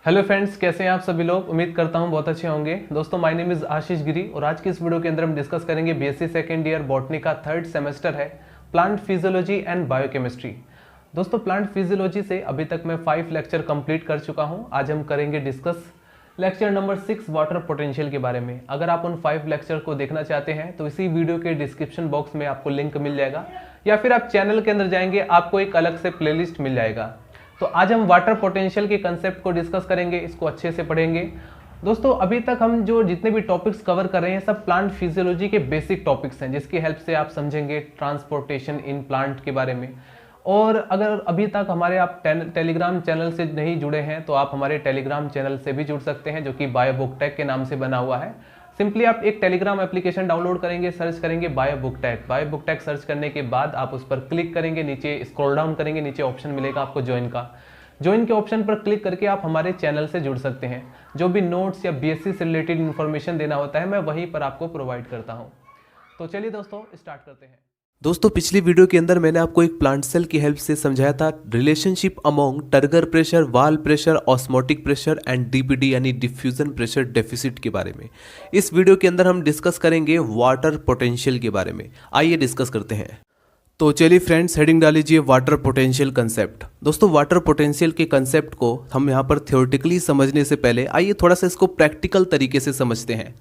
Hello friends, कैसे हैं आप सभी लोग। उम्मीद करता हूं बहुत अच्छे होंगे। दोस्तों, माय नेम इज आशीष गिरी और आज की इस वीडियो के अंदर हम डिस्कस करेंगे बीएससी सेकेंड ईयर बॉटनी का थर्ड सेमेस्टर है, प्लांट फिजियोलॉजी एंड बायोकेमिस्ट्री। दोस्तों, प्लांट फिजियोलॉजी से अभी तक मैं 5 लेक्चर कंप्लीट कर चुका हूं। आज हम करेंगे discuss lecture number 6 water potential के बारे में। अगर आप उन 5 लेक्चर को देखना चाहते हैं तो इसी वीडियो के डिस्क्रिप्शन बॉक्स में आपको लिंक मिल जाएगा, या फिर आप चैनल के अंदर जाएंगे, आपको एक अलग से प्लेलिस्ट मिल जाएगा। तो आज हम वाटर पोटेंशियल के कंसेप्ट को डिस्कस करेंगे, इसको अच्छे से पढ़ेंगे। दोस्तों, अभी तक हम जो जितने भी टॉपिक्स कवर कर रहे हैं सब प्लांट फिजियोलॉजी के बेसिक टॉपिक्स हैं, जिसकी हेल्प से आप समझेंगे ट्रांसपोर्टेशन इन प्लांट के बारे में। और अगर अभी तक हमारे आप टेलीग्राम चैनल से नहीं जुड़े हैं तो आप हमारे टेलीग्राम चैनल से भी जुड़ सकते हैं, जो कि बायोबुकटेक के नाम से बना हुआ है। सिंपली आप एक टेलीग्राम एप्लीकेशन डाउनलोड करेंगे, सर्च करेंगे बायोबुकटेक सर्च करने के बाद आप उस पर क्लिक करेंगे, नीचे स्क्रॉल डाउन करेंगे, नीचे ऑप्शन मिलेगा आपको ज्वाइन का। ज्वाइन के ऑप्शन पर क्लिक करके आप हमारे चैनल से जुड़ सकते हैं। जो भी नोट्स या बीएससी से रिलेटेड इन्फॉर्मेशन देना होता है मैं वहीं पर आपको प्रोवाइड करता हूँ। तो चलिए दोस्तों, स्टार्ट करते हैं। दोस्तों, पिछली वीडियो के अंदर मैंने आपको एक प्लांट सेल की हेल्प से समझाया था रिलेशनशिप अमोंग टर्गर प्रेशर, वाल pressure, osmotic pressure and DPD यानी डिफ्यूजन प्रेशर डेफिसिट के बारे में। इस वीडियो के अंदर हम डिस्कस करेंगे वाटर पोटेंशियल के बारे में। आइए डिस्कस करते हैं। तो चलिए फ्रेंड्स, हेडिंग डाल लीजिए वाटर पोटेंशियल कंसेप्ट। दोस्तों, वाटर पोटेंशियल के कंसेप्ट को हम यहाँ पर थ्योरेटिकली समझने से पहले आइए थोड़ा सा इसको प्रैक्टिकल तरीके से समझते हैं।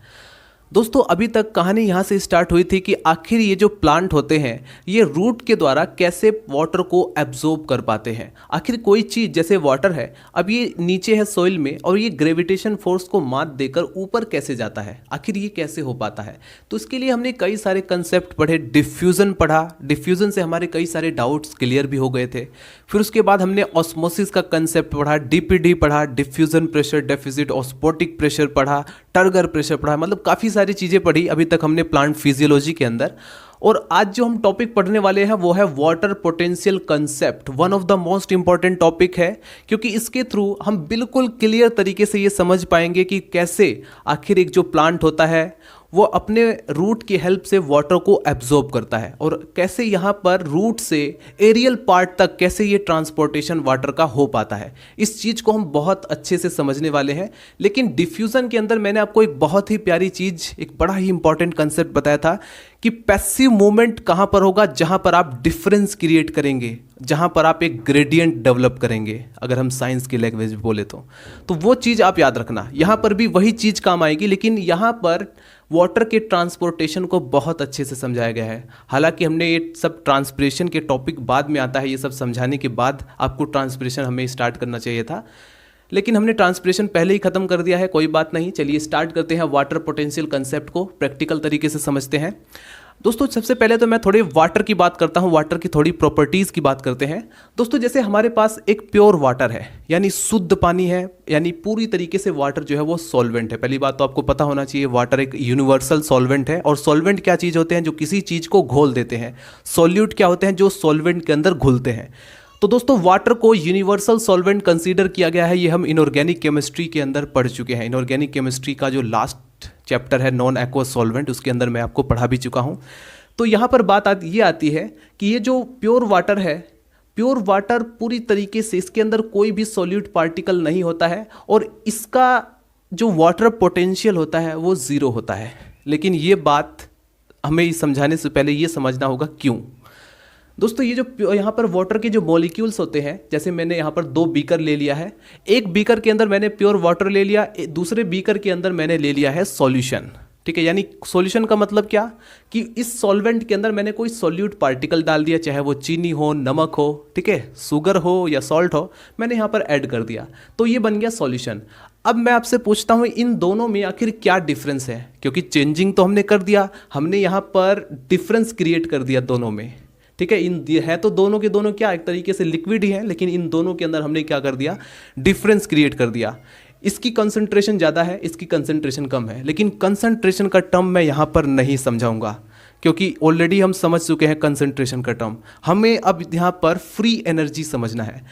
दोस्तों, अभी तक कहानी यहाँ से स्टार्ट हुई थी कि आखिर ये जो प्लांट होते हैं ये रूट के द्वारा कैसे वाटर को एब्जॉर्ब कर पाते हैं। आखिर कोई चीज़ जैसे वाटर है, अब ये नीचे है सॉइल में और ये ग्रेविटेशन फोर्स को मात देकर ऊपर कैसे जाता है, आखिर ये कैसे हो पाता है। तो इसके लिए हमने कई सारे कंसेप्ट पढ़े, डिफ्यूज़न पढ़ा, डिफ्यूज़न से हमारे कई सारे डाउट्स क्लियर भी हो गए थे। फिर उसके बाद हमने ऑस्मोसिस का कंसेप्ट पढ़ा, डीपीडी पढ़ा, diffusion pressure deficit, osmotic pressure पढ़ा, टर्गर प्रेशर पढ़ा, मतलब काफ़ी सारी चीज़ें पढ़ी अभी तक हमने प्लांट फिजियोलॉजी के अंदर। और आज जो हम टॉपिक पढ़ने वाले हैं वो है water potential concept. One of the most important topic है, क्योंकि इसके थ्रू हम बिल्कुल क्लियर तरीके से ये समझ पाएंगे कि कैसे आखिर एक जो प्लांट होता है वो अपने रूट की हेल्प से वाटर को एब्जॉर्ब करता है, और कैसे यहाँ पर रूट से एरियल पार्ट तक कैसे ये ट्रांसपोर्टेशन वाटर का हो पाता है। इस चीज़ को हम बहुत अच्छे से समझने वाले हैं। लेकिन डिफ्यूज़न के अंदर मैंने आपको एक बहुत ही प्यारी चीज़, एक बड़ा ही इंपॉर्टेंट कंसेप्ट बताया था कि पैसिव मूवमेंट कहाँ पर होगा, जहाँ पर आप डिफरेंस क्रिएट करेंगे, जहाँ पर आप एक ग्रेडियंट डेवलप करेंगे। अगर हम साइंस की लैंग्वेज में बोले तो वो चीज़ आप याद रखना। यहाँ पर भी वही चीज़ काम आएगी, लेकिन यहाँ पर वाटर के ट्रांसपोर्टेशन को बहुत अच्छे से समझाया गया है। हालांकि हमने ये सब ट्रांसपिरेशन के टॉपिक बाद में आता है, ये सब समझाने के बाद आपको ट्रांसपिरेशन हमें स्टार्ट करना चाहिए था, लेकिन हमने ट्रांसपिरेशन पहले ही खत्म कर दिया है। कोई बात नहीं, चलिए स्टार्ट करते हैं वाटर पोटेंशियल कंसेप्ट को प्रैक्टिकल तरीके से समझते हैं। दोस्तों, सबसे पहले तो मैं थोड़े वाटर की बात करता हूँ, वाटर की थोड़ी प्रॉपर्टीज़ की बात करते हैं। दोस्तों, जैसे हमारे पास एक प्योर वाटर है, यानी शुद्ध पानी है, यानी पूरी तरीके से वाटर जो है वो सॉल्वेंट है। पहली बात तो आपको पता होना चाहिए, वाटर एक यूनिवर्सल सॉल्वेंट है। और सॉल्वेंट क्या चीज़ होते हैं? जो किसी चीज़ को घोल देते हैं। सॉल्यूट क्या होते हैं? जो सॉल्वेंट के अंदर घुलते हैं। तो दोस्तों, वाटर को यूनिवर्सल सॉल्वेंट कंसीडर किया गया है। ये हम इनऑर्गेनिक केमिस्ट्री के अंदर पढ़ चुके हैं। इनऑर्गेनिक केमिस्ट्री का जो लास्ट चैप्टर है नॉन एक्वस सॉल्वेंट, उसके अंदर मैं आपको पढ़ा भी चुका हूँ। तो यहाँ पर बात ये आती है कि ये जो प्योर वाटर है, प्योर वाटर पूरी तरीके से इसके अंदर कोई भी सॉल्यूट पार्टिकल नहीं होता है, और इसका जो वाटर पोटेंशियल होता है वो ज़ीरो होता है। लेकिन ये बात हमें समझाने से पहले ये समझना होगा क्यों। दोस्तों, ये जो यहाँ पर वाटर के जो मॉलिक्यूल्स होते हैं, जैसे मैंने यहाँ पर 2 बीकर ले लिया है। एक बीकर के अंदर मैंने प्योर वाटर ले लिया, दूसरे बीकर के अंदर मैंने ले लिया है सॉल्यूशन। ठीक है, यानी सॉल्यूशन का मतलब क्या कि इस सॉल्वेंट के अंदर मैंने कोई सॉल्यूट पार्टिकल डाल दिया, चाहे वो चीनी हो, नमक हो, ठीक है, शुगर हो या सॉल्ट हो, मैंने यहाँ पर ऐड कर दिया, तो ये बन गया सॉल्यूशन। अब मैं आपसे पूछता हूँ, इन दोनों में आखिर क्या डिफरेंस है? क्योंकि चेंजिंग तो हमने कर दिया, हमने यहाँ पर डिफरेंस क्रिएट कर दिया दोनों में। ठीक है, इन है तो दोनों के दोनों क्या एक तरीके से लिक्विड ही है, लेकिन इन दोनों के अंदर हमने क्या कर दिया? डिफरेंस क्रिएट कर दिया। इसकी कंसंट्रेशन ज़्यादा है, इसकी कंसंट्रेशन कम है, लेकिन कंसंट्रेशन का टर्म मैं यहाँ पर नहीं समझाऊंगा, क्योंकि ऑलरेडी हम समझ चुके हैं कंसंट्रेशन का टर्म। हमें अब यहाँ पर फ्री एनर्जी समझना है।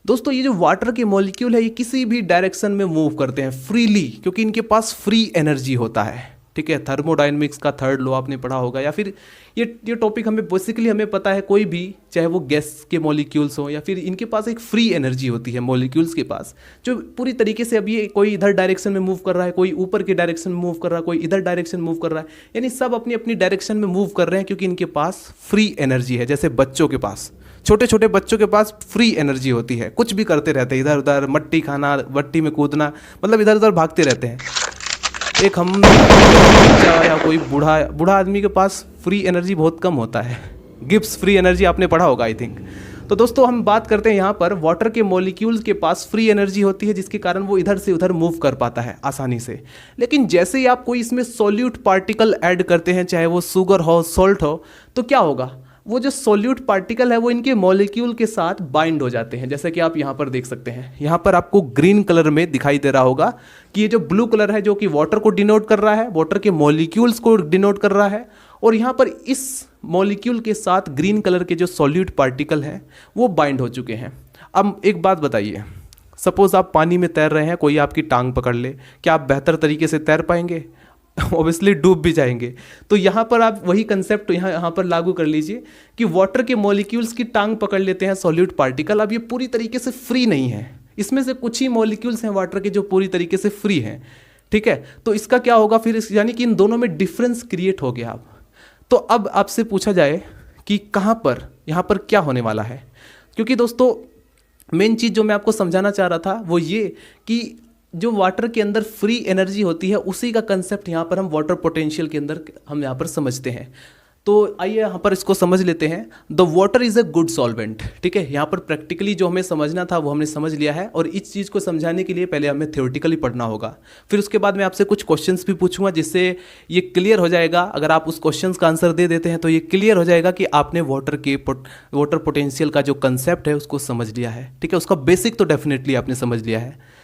दोस्तों, ये जो वाटर के मॉलिक्यूल है ये किसी भी डायरेक्शन में मूव करते हैं फ्रीली, क्योंकि इनके पास फ्री एनर्जी होता है। ठीक है, थर्मोडायनेमिक्स का थर्ड लॉ आपने पढ़ा होगा, या फिर ये टॉपिक हमें बेसिकली हमें पता है, कोई भी चाहे वो गैस के मॉलिक्यूल्स हो या फिर इनके पास एक फ्री एनर्जी होती है मॉलिक्यूल्स के पास, जो पूरी तरीके से अब ये कोई इधर डायरेक्शन में मूव कर रहा है, कोई ऊपर के डायरेक्शन में मूव कर रहा है, कोई इधर डायरेक्शन मूव कर रहा है, यानी सब अपनी अपनी डायरेक्शन में मूव कर रहे हैं क्योंकि इनके पास फ्री एनर्जी है। जैसे बच्चों के पास, छोटे छोटे बच्चों के पास फ्री एनर्जी होती है, कुछ भी करते रहते हैं, इधर उधर मट्टी खाना, मट्टी में कूदना, मतलब इधर उधर भागते रहते हैं। एक हम बच्चा या कोई बूढ़ा आदमी के पास फ्री एनर्जी बहुत कम होता है। गिब्स फ्री एनर्जी आपने पढ़ा होगा आई थिंक। तो दोस्तों हम बात करते हैं यहाँ पर वाटर के मॉलिक्यूल्स के पास फ्री एनर्जी होती है, जिसके कारण वो इधर से उधर मूव कर पाता है आसानी से। लेकिन जैसे ही आप कोई इसमें सॉल्यूट पार्टिकल ऐड करते हैं, चाहे वो शुगर हो, सॉल्ट हो, तो क्या होगा, वो जो सॉल्यूट पार्टिकल है वो इनके मॉलिक्यूल के साथ बाइंड हो जाते हैं। जैसे कि आप यहाँ पर देख सकते हैं, यहाँ पर आपको ग्रीन कलर में दिखाई दे रहा होगा कि ये जो ब्लू कलर है जो कि वाटर को डिनोट कर रहा है, वाटर के मॉलिक्यूल्स को डिनोट कर रहा है, और यहाँ पर इस मॉलिक्यूल के साथ ग्रीन कलर के जो सॉल्यूट पार्टिकल हैं वो बाइंड हो चुके हैं। अब एक बात बताइए, सपोज आप पानी में तैर रहे हैं, कोई आपकी टांग पकड़ ले, क्या आप बेहतर तरीके से तैर पाएंगे? ऑब्वियसली डूब भी जाएंगे। तो यहाँ पर आप वही कंसेप्ट यहाँ पर लागू कर लीजिए कि वाटर के मॉलिक्यूल्स की टांग पकड़ लेते हैं सॉल्यूट पार्टिकल। अब ये पूरी तरीके से फ्री नहीं है, इसमें से कुछ ही मॉलिक्यूल्स हैं वाटर के जो पूरी तरीके से फ्री हैं, ठीक है। तो इसका क्या होगा फिर, यानी कि इन दोनों में डिफरेंस क्रिएट हो गया। तो अब आपसे पूछा जाए कि कहाँ पर यहाँ पर क्या होने वाला है, क्योंकि दोस्तों मेन चीज़ जो मैं आपको समझाना चाह रहा था वो ये कि जो वाटर के अंदर फ्री एनर्जी होती है उसी का कंसेप्ट यहाँ पर हम वाटर पोटेंशियल के अंदर हम यहाँ पर समझते हैं। तो आइए यहाँ पर इसको समझ लेते हैं। The water is a good solvent, ठीक है। यहाँ पर प्रैक्टिकली जो हमें समझना था वो हमने समझ लिया है, और इस चीज़ को समझाने के लिए पहले हमें थ्योरेटिकली पढ़ना होगा। फिर उसके बाद मैं आपसे कुछ क्वेश्चंस भी पूछूंगा जिससे ये क्लियर हो जाएगा। अगर आप उस क्वेश्चन का आंसर दे देते हैं तो ये क्लियर हो जाएगा कि आपने वाटर पोटेंशियल का जो कंसेप्ट है उसको समझ लिया है, ठीक है। उसका बेसिक तो डेफिनेटली आपने समझ लिया है।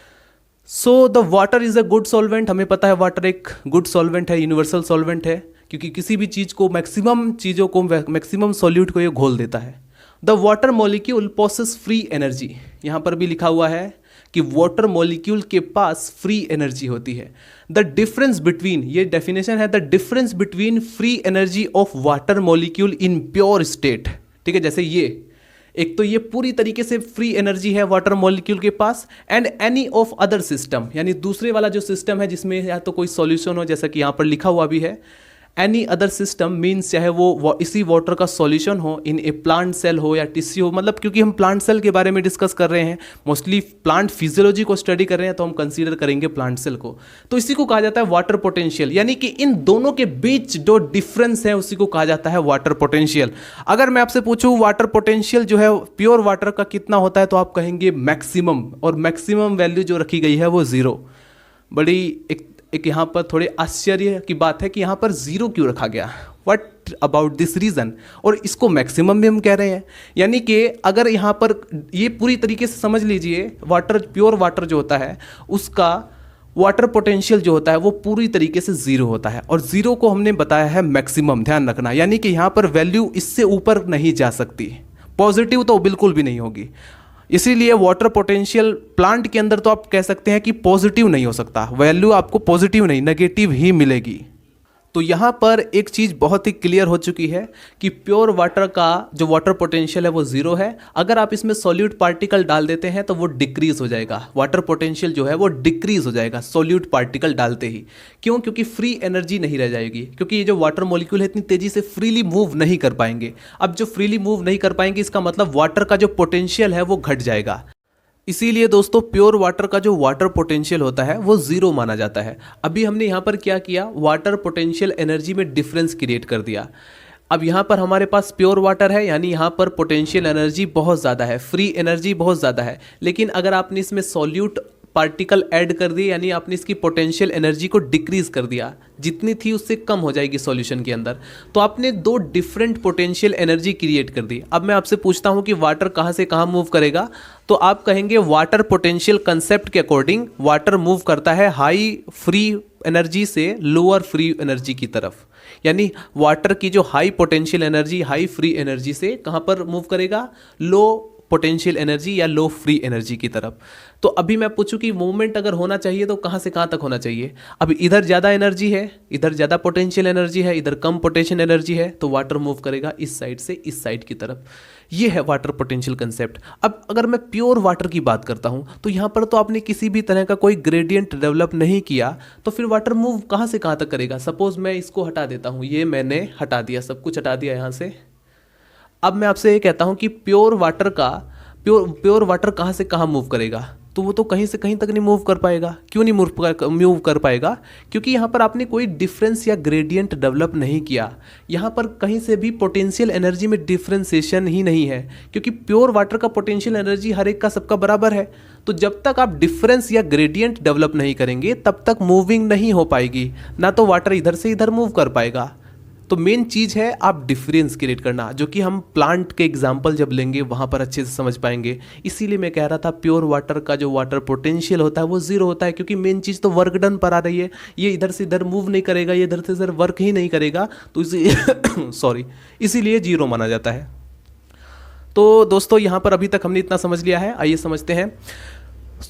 So the water is a good solvent, हमें पता है वाटर एक गुड सॉल्वेंट है, यूनिवर्सल सॉल्वेंट है, क्योंकि किसी भी चीज़ को मैक्सिमम सॉल्यूट को ये घोल देता है। The water molecule possess free energy, यहाँ पर भी लिखा हुआ है कि वाटर मॉलिक्यूल के पास फ्री एनर्जी होती है। द डिफरेंस बिटवीन, ये डेफिनेशन है, the difference between free energy of water molecule in pure state, ठीक है। जैसे ये एक तो ये पूरी तरीके से फ्री एनर्जी है वाटर मॉलिक्यूल के पास, and any of other system, यानी दूसरे वाला जो सिस्टम है जिसमें या तो कोई सॉल्यूशन हो, जैसा कि यहाँ पर लिखा हुआ भी है, एनी अदर सिस्टम मीन्स चाहे वो इसी वाटर का सॉल्यूशन हो, इन ए प्लांट सेल हो या टिश्यू हो, मतलब क्योंकि हम प्लांट सेल के बारे में डिस्कस कर रहे हैं, मोस्टली प्लांट फिजियोलॉजी को स्टडी कर रहे हैं, तो हम कंसीडर करेंगे प्लांट सेल को। तो इसी को कहा जाता है वाटर पोटेंशियल, यानी कि इन दोनों के बीच जो डिफरेंस है उसी को कहा जाता है वाटर पोटेंशियल। अगर मैं आपसे पूछूं वाटर पोटेंशियल जो है प्योर वाटर का कितना होता है, तो आप कहेंगे मैक्सिमम, और मैक्सिमम वैल्यू जो रखी गई है वो 0। बड़ी एक यहाँ पर थोड़े आश्चर्य की बात है कि यहाँ पर 0 क्यों रखा गया, व्हाट अबाउट दिस रीज़न, और इसको मैक्सिमम भी हम कह रहे हैं। यानी कि अगर यहाँ पर ये पूरी तरीके से समझ लीजिए, वाटर प्योर वाटर जो होता है उसका वाटर पोटेंशियल जो होता है वो पूरी तरीके से 0 होता है, और 0 को हमने बताया है मैक्सिमम, ध्यान रखना। यानी कि यहाँ पर वैल्यू इससे ऊपर नहीं जा सकती, पॉजिटिव तो बिल्कुल भी नहीं होगी। इसीलिए वाटर पोटेंशियल प्लांट के अंदर तो आप कह सकते हैं कि पॉजिटिव नहीं हो सकता, वैल्यू आपको पॉजिटिव नहीं, नेगेटिव ही मिलेगी। तो यहाँ पर एक चीज़ बहुत ही क्लियर हो चुकी है कि प्योर वाटर का जो वाटर पोटेंशियल है वो 0 है। अगर आप इसमें सॉल्यूट पार्टिकल डाल देते हैं तो वो डिक्रीज हो जाएगा, वाटर पोटेंशियल जो है वो डिक्रीज हो जाएगा सॉल्यूट पार्टिकल डालते ही। क्यों? क्योंकि फ्री एनर्जी नहीं रह जाएगी, क्योंकि ये जो वाटर मॉलिक्यूल है इतनी तेज़ी से फ्रीली मूव नहीं कर पाएंगे। अब जो फ्रीली मूव नहीं कर पाएंगे इसका मतलब वाटर का जो पोटेंशियल है वो घट जाएगा। इसीलिए दोस्तों प्योर वाटर का जो वाटर पोटेंशियल होता है वो 0 माना जाता है। अभी हमने यहाँ पर क्या किया, वाटर पोटेंशियल एनर्जी में डिफरेंस क्रिएट कर दिया। अब यहाँ पर हमारे पास प्योर वाटर है, यानी यहाँ पर पोटेंशियल एनर्जी बहुत ज़्यादा है, फ्री एनर्जी बहुत ज़्यादा है। लेकिन अगर आपने इसमें सॉल्यूट पार्टिकल ऐड कर दिए, यानी आपने इसकी पोटेंशियल एनर्जी को डिक्रीज कर दिया, जितनी थी उससे कम हो जाएगी सॉल्यूशन के अंदर, तो आपने 2 डिफरेंट पोटेंशियल एनर्जी क्रिएट कर दी। अब मैं आपसे पूछता हूं कि वाटर कहां से कहां मूव करेगा, तो आप कहेंगे वाटर पोटेंशियल कंसेप्ट के अकॉर्डिंग वाटर मूव करता है हाई फ्री एनर्जी से लोअर फ्री एनर्जी की तरफ। यानी वाटर की जो high potential energy, high free energy से कहां पर मूव करेगा, लो पोटेंशियल एनर्जी या लो फ्री एनर्जी की तरफ। तो अभी मैं पूछूं कि मूवमेंट अगर होना चाहिए तो कहाँ से कहाँ तक होना चाहिए। अब इधर ज़्यादा एनर्जी है, इधर ज़्यादा पोटेंशियल एनर्जी है, इधर कम पोटेंशियल एनर्जी है, तो वाटर मूव करेगा इस साइड से इस साइड की तरफ। ये है वाटर पोटेंशियल कंसेप्ट। अब अगर मैं प्योर वाटर की बात करता हूँ तो यहाँ पर तो आपने किसी भी तरह का कोई ग्रेडियंट डेवलप नहीं किया, तो फिर वाटर मूव कहाँ से कहाँ तक करेगा। सपोज मैं इसको हटा देता हूँ, ये मैंने हटा दिया, सब कुछ हटा दिया यहाँ से। अब मैं आपसे ये कहता हूँ कि प्योर वाटर कहाँ से कहाँ मूव करेगा, तो वो तो कहीं से कहीं तक नहीं मूव कर पाएगा। क्यों नहीं मूव कर पाएगा? क्योंकि यहाँ पर आपने कोई डिफरेंस या ग्रेडियंट डेवलप नहीं किया। यहाँ पर कहीं से भी पोटेंशियल एनर्जी में डिफ्रेंसिएशन ही नहीं है, क्योंकि प्योर वाटर का पोटेंशियल एनर्जी हर एक का सबका बराबर है। तो जब तक आप डिफरेंस या ग्रेडियंट डेवलप नहीं करेंगे तब तक मूविंग नहीं हो पाएगी, ना तो वाटर इधर से इधर मूव कर पाएगा। तो मेन चीज़ है आप डिफरेंस क्रिएट करना, जो कि हम प्लांट के एग्जाम्पल जब लेंगे वहाँ पर अच्छे से समझ पाएंगे। इसीलिए मैं कह रहा था प्योर वाटर का जो वाटर पोटेंशियल होता है वो जीरो होता है, क्योंकि मेन चीज़ तो वर्क डन पर आ रही है। ये इधर से इधर मूव नहीं करेगा, ये इधर से इधर वर्क ही नहीं करेगा, तो इसीलिए जीरो माना जाता है। तो दोस्तों यहाँ पर अभी तक हमने इतना समझ लिया है, आइए समझते हैं।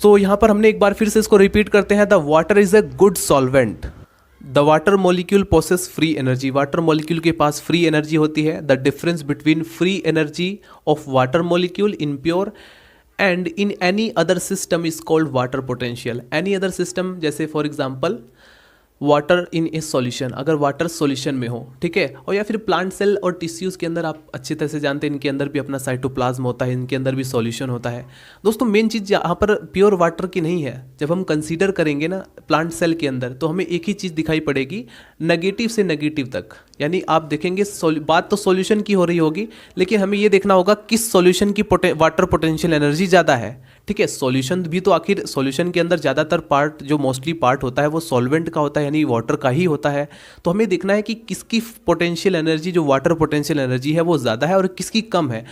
तो यहाँ पर हमने एक बार फिर से इसको रिपीट करते हैं। The water is a good solvent. The water molecule possess free energy. Water molecule के पास फ्री एनर्जी होती है। The difference between free energy of water molecule in pure and in any other system is called water potential. Any other system, जैसे for example water in a solution, अगर water solution में हो, ठीक है, और या फिर प्लांट सेल और टिश्यूज़ के अंदर आप अच्छी तरह से जानते हैं इनके अंदर भी अपना साइटोप्लाज्म होता है, इनके अंदर भी सॉल्यूशन होता है। दोस्तों मेन चीज़ यहाँ पर प्योर वाटर की नहीं है। जब हम कंसीडर करेंगे ना प्लांट सेल के अंदर, तो हमें एक ही चीज़ दिखाई पड़ेगी, नेगेटिव से नेगेटिव तक। यानी आप देखेंगे बात तो सॉल्यूशन की हो रही होगी, लेकिन हमें ये देखना होगा किस सॉल्यूशन की वाटर पोटेंशियल एनर्जी ज़्यादा है। ठीक है, सॉल्यूशन भी तो आखिर सॉल्यूशन के अंदर ज़्यादातर पार्ट जो मोस्टली पार्ट होता है वो सॉल्वेंट का होता है, यानी वाटर का ही होता है। तो हमें देखना है कि किसकी पोटेंशियल एनर्जी, जो वाटर पोटेंशियल एनर्जी है, वो ज़्यादा है और किसकी कम है।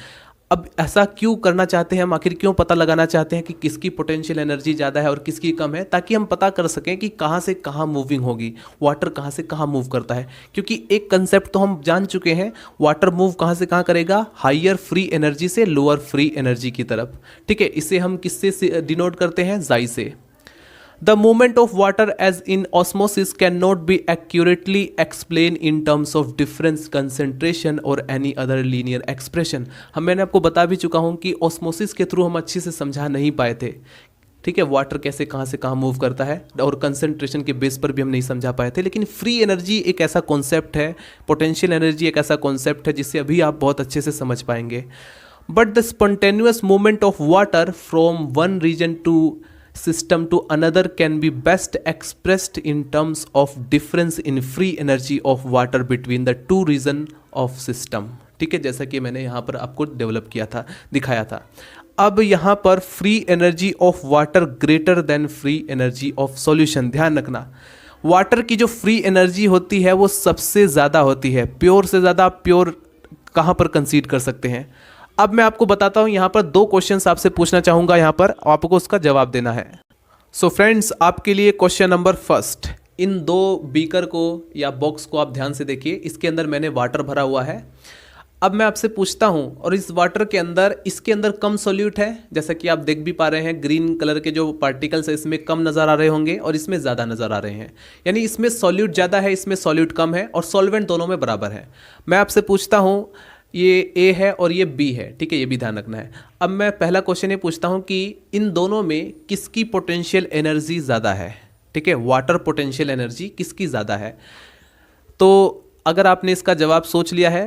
अब ऐसा क्यों करना चाहते हैं हम, आखिर क्यों पता लगाना चाहते हैं कि किसकी पोटेंशियल एनर्जी ज़्यादा है और किसकी कम है, ताकि हम पता कर सकें कि कहाँ से कहाँ मूविंग होगी, वाटर कहाँ से कहाँ मूव करता है। क्योंकि एक कंसेप्ट तो हम जान चुके हैं, वाटर मूव कहाँ से कहाँ करेगा, हायर फ्री एनर्जी से लोअर फ्री एनर्जी की तरफ। ठीक है, इसे हम किससे डिनोट करते हैं, जाई से। The movement of water as in osmosis cannot be accurately explained in terms of difference concentration or any other linear expression। मैंने आपको बता भी चुका हूँ कि ऑस्मोसिस के थ्रू हम अच्छे से समझा नहीं पाए थे। ठीक है, वाटर कैसे कहाँ से कहाँ मूव करता है, और कंसंट्रेशन के बेस पर भी हम नहीं समझा पाए थे। लेकिन फ्री एनर्जी एक ऐसा कॉन्सेप्ट है, पोटेंशियल एनर्जी एक ऐसा कॉन्सेप्ट है जिसे अभी आप बहुत अच्छे से समझ पाएंगे। But the spontaneous movement of water from one region to system to another can be best expressed in terms of difference in free energy of water between the two region of system। ठीक है, जैसा कि मैंने यहाँ पर आपको develop किया था, दिखाया था। अब यहाँ पर free energy of water greater than free energy of solution. ध्यान रखना, वाटर की जो फ्री एनर्जी होती है वो सबसे ज़्यादा होती है। प्योर से ज़्यादा प्योर कहाँ पर कंसीड कर सकते हैं। अब मैं आपको बताता हूं, यहां पर दो क्वेश्चंस आपसे पूछना चाहूंगा, यहां पर आपको उसका जवाब देना है। सो फ्रेंड्स, आपके लिए क्वेश्चन नंबर फर्स्ट, इन दो बीकर को या बॉक्स को आप ध्यान से देखिए, इसके अंदर मैंने वाटर भरा हुआ है। अब मैं आपसे पूछता हूं, और इस वाटर के अंदर, इसके अंदर कम सॉल्यूट है, जैसा कि आप देख भी पा रहे हैं, ग्रीन कलर के जो पार्टिकल्स है इसमें कम नज़र आ रहे होंगे और इसमें ज़्यादा नज़र आ रहे हैं। यानी इसमें सॉल्यूट ज़्यादा है, इसमें सॉल्यूट कम है, और सॉल्वेंट दोनों में बराबर है। मैं आपसे पूछता हूँ, ये ए है और ये बी है, ठीक है, ये भी ध्यान रखना है। अब मैं पहला क्वेश्चन ये पूछता हूँ कि इन दोनों में किसकी पोटेंशियल एनर्जी ज़्यादा है। ठीक है, वाटर पोटेंशियल एनर्जी किसकी ज़्यादा है। तो अगर आपने इसका जवाब सोच लिया है,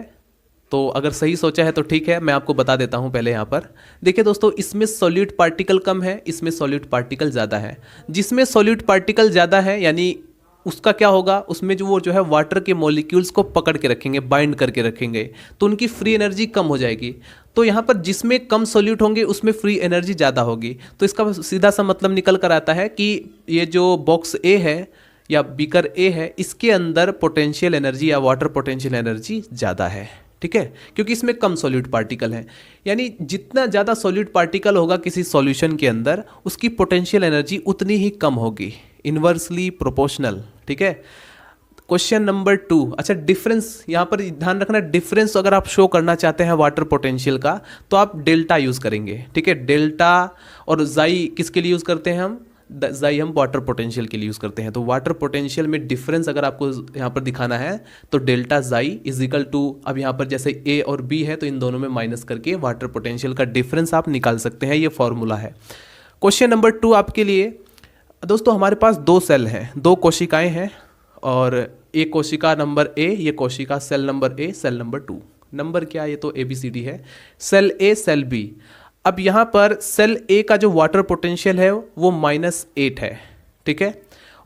तो अगर सही सोचा है तो ठीक है, मैं आपको बता देता हूँ पहले। यहाँ पर देखिए दोस्तों, इसमें सॉल्यूट पार्टिकल कम है, इसमें सॉल्यूट पार्टिकल ज़्यादा है। जिसमें सॉल्यूट पार्टिकल ज़्यादा है, यानी उसका क्या होगा, उसमें जो है वाटर के मॉलिक्यूल्स को पकड़ के रखेंगे, बाइंड करके रखेंगे, तो उनकी फ्री एनर्जी कम हो जाएगी। तो यहाँ पर जिसमें कम सॉल्यूट होंगे उसमें फ्री एनर्जी ज़्यादा होगी। तो इसका सीधा सा मतलब निकल कर आता है कि ये जो बॉक्स ए है या बीकर ए है, इसके अंदर पोटेंशियल एनर्जी या वाटर पोटेंशियल एनर्जी ज़्यादा है। ठीक है, क्योंकि इसमें कम सॉल्यूट पार्टिकल हैं। यानी जितना ज़्यादा सॉल्यूट पार्टिकल होगा किसी सॉल्यूशन के अंदर, उसकी पोटेंशियल एनर्जी उतनी ही कम होगी, इन्वर्सली प्रोपोर्शनल। ठीक है, क्वेश्चन नंबर 2। अच्छा, डिफरेंस यहाँ पर ध्यान रखना, डिफरेंस अगर आप शो करना चाहते हैं वाटर पोटेंशियल का तो आप डेल्टा यूज़ करेंगे। ठीक है, डेल्टा और जाई किसके लिए यूज़ करते हैं हम? जाई हम वाटर पोटेंशियल के लिए यूज़ करते हैं। तो वाटर पोटेंशियल में डिफरेंस अगर आपको यहाँ पर दिखाना है तो डेल्टा जाई इजिकल टू, अब यहाँ पर जैसे ए और बी है तो इन दोनों में माइनस करके वाटर पोटेंशियल का डिफरेंस आप निकाल सकते हैं। ये फॉर्मूला है। क्वेश्चन नंबर 2 आपके लिए दोस्तों, हमारे पास 2 सेल हैं, 2 कोशिकाएं हैं और एक कोशिका नंबर ए, ये कोशिका cell number A, cell number 2। Number क्या है? ये तो ABCD है। Cell A, cell B. अब यहाँ पर सेल ए का जो वाटर पोटेंशियल है वो -8 है। ठीक है,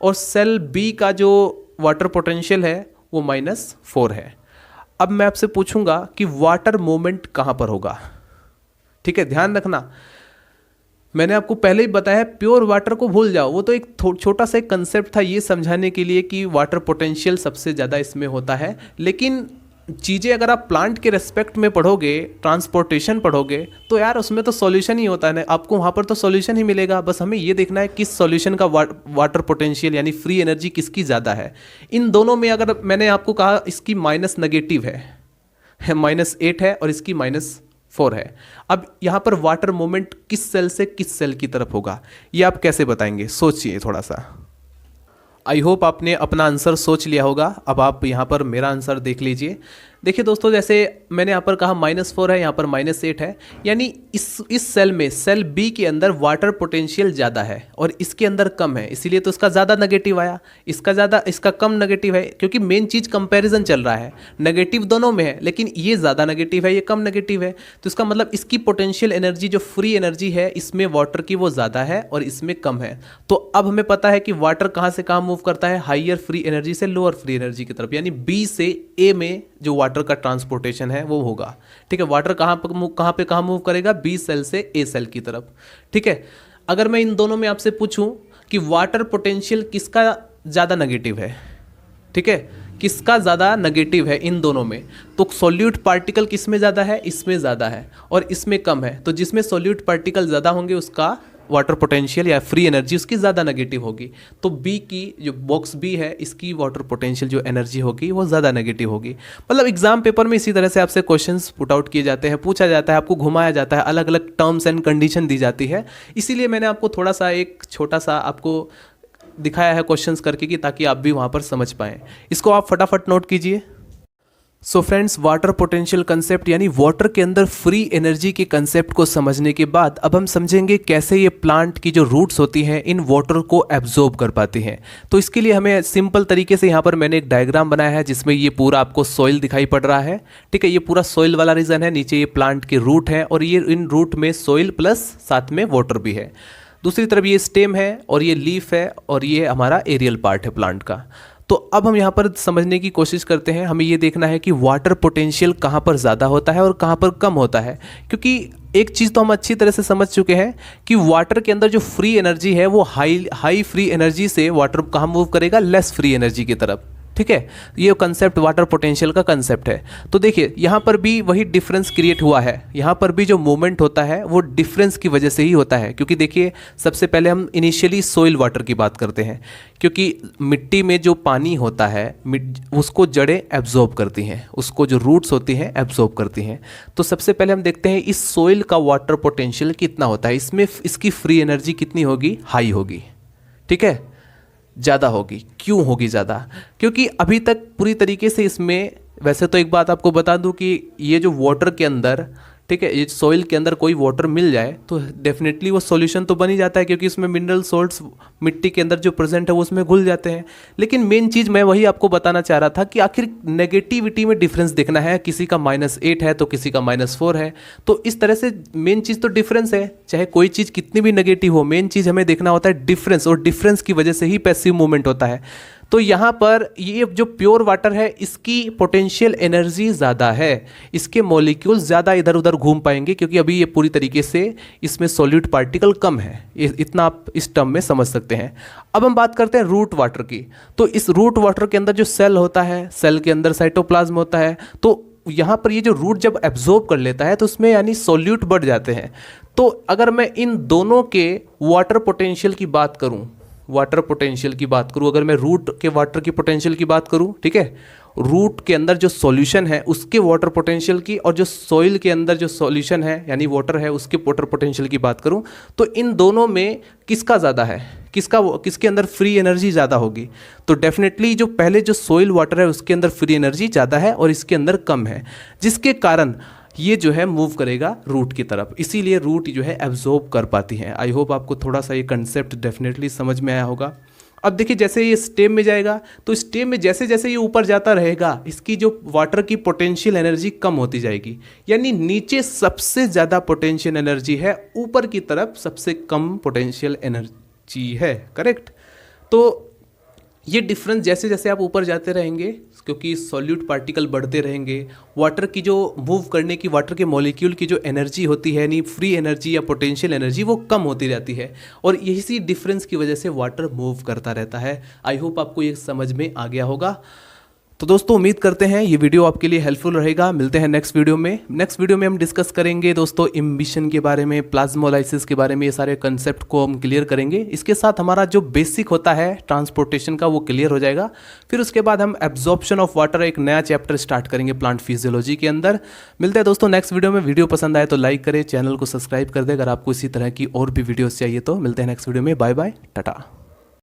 और सेल बी का जो वाटर पोटेंशियल है वो -4 है। अब मैं आपसे पूछूंगा कि वाटर मोमेंट कहाँ पर होगा। ठीक है, ध्यान रखना, मैंने आपको पहले ही बताया प्योर वाटर को भूल जाओ, वो तो एक छोटा सा एक कंसेप्ट था ये समझाने के लिए कि वाटर पोटेंशियल सबसे ज़्यादा इसमें होता है। लेकिन चीज़ें अगर आप प्लांट के रेस्पेक्ट में पढ़ोगे, ट्रांसपोर्टेशन पढ़ोगे, तो यार उसमें तो सॉल्यूशन ही होता है ना, आपको वहाँ पर तो सॉल्यूशन ही मिलेगा। बस हमें ये देखना है किस सॉल्यूशन का वाटर पोटेंशियल यानी फ्री एनर्जी किसकी ज़्यादा है। इन दोनों में अगर मैंने आपको कहा इसकी माइनस नेगेटिव है, -8 है और इसकी -4 है। अब यहाँ पर वाटर मोमेंट किस सेल से किस सेल की तरफ होगा ये आप कैसे बताएंगे? सोचिए थोड़ा सा। आई होप आपने अपना आंसर सोच लिया होगा। अब आप यहाँ पर मेरा आंसर देख लीजिए। देखिए दोस्तों, जैसे मैंने यहाँ पर कहा -4 है, यहाँ पर -8 है, यानी इस सेल में, सेल बी के अंदर वाटर पोटेंशियल ज़्यादा है और इसके अंदर कम है, इसीलिए तो इसका ज़्यादा नेगेटिव आया, इसका ज़्यादा, इसका कम नेगेटिव है, क्योंकि मेन चीज़ कंपैरिजन चल रहा है। नेगेटिव दोनों में है, लेकिन ये ज़्यादा नेगेटिव है, ये कम नेगेटिव है, तो इसका मतलब इसकी पोटेंशियल एनर्जी जो फ्री एनर्जी है इसमें वाटर की वो ज़्यादा है और इसमें कम है। तो अब हमें पता है कि वाटर कहाँ से कहाँ मूव करता है, हाइयर फ्री एनर्जी से लोअर फ्री एनर्जी की तरफ, यानी बी से ए में जो वाटर का ट्रांसपोर्टेशन है वो होगा। ठीक है, वाटर कहाँ मूव करेगा? बी सेल से ए सेल की तरफ। ठीक है, अगर मैं इन दोनों में आपसे पूछूं कि वाटर पोटेंशियल किसका ज़्यादा नेगेटिव है, ठीक है, किसका ज़्यादा नेगेटिव है इन दोनों में, तो सॉल्यूट पार्टिकल किस में ज़्यादा है? इसमें ज़्यादा है और इसमें कम है। तो जिसमें सॉल्यूट पार्टिकल ज़्यादा होंगे उसका वाटर पोटेंशियल या फ्री एनर्जी उसकी ज़्यादा नेगेटिव होगी। तो बी की जो बॉक्स बी है इसकी वाटर पोटेंशियल जो एनर्जी होगी वो ज़्यादा नेगेटिव होगी। मतलब एग्जाम पेपर में इसी तरह से आपसे क्वेश्चंस पुट आउट किए जाते हैं, पूछा जाता है, आपको घुमाया जाता है, अलग अलग टर्म्स एंड कंडीशन दी जाती है। इसीलिए मैंने आपको थोड़ा सा एक छोटा सा आपको दिखाया है क्वेश्चंस करके कि ताकि आप भी वहाँ पर समझ पाएँ। इसको आप फटाफट नोट कीजिए। So friends, water potential concept यानी वाटर के अंदर फ्री एनर्जी के कंसेप्ट को समझने के बाद अब हम समझेंगे कैसे ये प्लांट की जो रूट्स होती हैं इन वाटर को एब्जॉर्ब कर पाती हैं। तो इसके लिए हमें सिंपल तरीके से यहाँ पर मैंने एक डायग्राम बनाया है जिसमें ये पूरा आपको सॉइल दिखाई पड़ रहा है। ठीक है, ये पूरा सॉइल वाला रीजन है, नीचे ये प्लांट के रूट है और ये इन रूट में सॉइल प्लस साथ में वाटर भी है। दूसरी तरफ ये स्टेम है और ये लीफ है और ये हमारा एरियल पार्ट है प्लांट का। तो अब हम यहाँ पर समझने की कोशिश करते हैं, हमें ये देखना है कि वाटर पोटेंशियल कहाँ पर ज़्यादा होता है और कहाँ पर कम होता है। क्योंकि एक चीज़ तो हम अच्छी तरह से समझ चुके हैं कि वाटर के अंदर जो फ्री एनर्जी है वो हाई फ्री एनर्जी से वाटर कहाँ मूव करेगा? लेस फ्री एनर्जी की तरफ। ठीक है, ये कंसेप्ट वाटर पोटेंशियल का कंसेप्ट है। तो देखिए यहाँ पर भी वही डिफरेंस क्रिएट हुआ है, यहाँ पर भी जो मूवमेंट होता है वो डिफरेंस की वजह से ही होता है। क्योंकि देखिए सबसे पहले हम इनिशियली सोइल वाटर की बात करते हैं, क्योंकि मिट्टी में जो पानी होता है उसको जड़ें एब्जॉर्ब करती हैं, उसको जो रूट्स होती हैं एब्जॉर्ब करती हैं। तो सबसे पहले हम देखते हैं इस सोइल का वाटर पोटेंशियल कितना होता है, इसमें इसकी फ्री एनर्जी कितनी होगी? हाई होगी। ठीक है, ज़्यादा होगी। क्यों होगी ज़्यादा? क्योंकि अभी तक पूरी तरीके से इसमें, वैसे तो एक बात आपको बता दूं कि ये जो वाटर के अंदर, ठीक है, ये सॉइल के अंदर कोई वाटर मिल जाए तो डेफिनेटली वो सॉल्यूशन तो बन ही जाता है, क्योंकि इसमें मिनरल सॉल्ट्स मिट्टी के अंदर जो प्रेजेंट है वो उसमें घुल जाते हैं। लेकिन मेन चीज़ मैं वही आपको बताना चाह रहा था कि आखिर नेगेटिविटी में डिफरेंस देखना है, किसी का -8 है तो किसी का -4 है। तो इस तरह से मेन चीज़ तो डिफरेंस है, चाहे कोई चीज़ कितनी भी नेगेटिव हो, मेन चीज़ हमें देखना होता है डिफरेंस, और डिफरेंस की वजह से ही पैसिव मूवमेंट होता है। तो यहाँ पर ये जो प्योर वाटर है इसकी पोटेंशियल एनर्जी ज़्यादा है, इसके मॉलिक्यूल्स ज़्यादा इधर उधर घूम पाएंगे, क्योंकि अभी ये पूरी तरीके से इसमें सॉल्यूट पार्टिकल कम है। इतना आप इस टर्म में समझ सकते हैं। अब हम बात करते हैं रूट वाटर की। तो इस रूट वाटर के अंदर जो सेल होता है, सेल के अंदर साइटोप्लाज्म होता है, तो यहाँ पर ये जो रूट जब एब्जॉर्ब कर लेता है तो उसमें यानी सॉल्यूट बढ़ जाते हैं। तो अगर मैं इन दोनों के वाटर पोटेंशियल की बात करूँ, वाटर पोटेंशियल की बात करूँ, अगर मैं रूट के वाटर की पोटेंशियल की बात करूँ, ठीक है, रूट के अंदर जो सॉल्यूशन है उसके वाटर पोटेंशियल की, और जो सॉइल के अंदर जो सॉल्यूशन है यानी वाटर है उसके वाटर पोटेंशियल की बात करूं, तो इन दोनों में किसका ज़्यादा है, किसके अंदर फ्री एनर्जी ज़्यादा होगी? तो डेफिनेटली जो पहले जो सॉइल वाटर है उसके अंदर फ्री एनर्जी ज़्यादा है और इसके अंदर कम है, जिसके कारण ये जो है मूव करेगा रूट की तरफ, इसीलिए रूट जो है एब्जॉर्ब कर पाती है। आई होप आपको थोड़ा सा ये कंसेप्ट डेफिनेटली समझ में आया होगा। अब देखिए जैसे ये स्टेम में जाएगा तो स्टेम में जैसे जैसे ये ऊपर जाता रहेगा इसकी जो वाटर की पोटेंशियल एनर्जी कम होती जाएगी, यानी नीचे सबसे ज़्यादा पोटेंशियल एनर्जी है, ऊपर की तरफ सबसे कम पोटेंशियल एनर्जी है, करेक्ट। तो ये डिफरेंस जैसे जैसे आप ऊपर जाते रहेंगे, क्योंकि सॉल्यूट पार्टिकल बढ़ते रहेंगे, वाटर की जो मूव करने की, वाटर के मॉलिक्यूल की जो एनर्जी होती है यानी फ्री एनर्जी या पोटेंशियल एनर्जी वो कम होती रहती है, और इसी डिफरेंस की वजह से वाटर मूव करता रहता है। आई होप आपको ये समझ में आ गया होगा। तो दोस्तों उम्मीद करते हैं ये वीडियो आपके लिए हेल्पफुल रहेगा। मिलते हैं नेक्स्ट वीडियो में। नेक्स्ट वीडियो में हम डिस्कस करेंगे दोस्तों इम्बिशन के बारे में, प्लाज्मोलाइसिस के बारे में, ये सारे कंसेप्ट को हम क्लियर करेंगे। इसके साथ हमारा जो बेसिक होता है ट्रांसपोर्टेशन का वो क्लियर हो जाएगा। फिर उसके बाद हम एब्जॉर्प्शन ऑफ वाटर एक नया चैप्टर स्टार्ट करेंगे प्लांट फिजियोलॉजी के अंदर। मिलते हैं दोस्तों नेक्स्ट वीडियो में। वीडियो पसंद आए तो लाइक करें, चैनल को सब्सक्राइब कर दे अगर आपको इसी तरह की और भी वीडियोज़ चाहिए तो। मिलते हैं नेक्स्ट वीडियो में। Bye bye, Tata.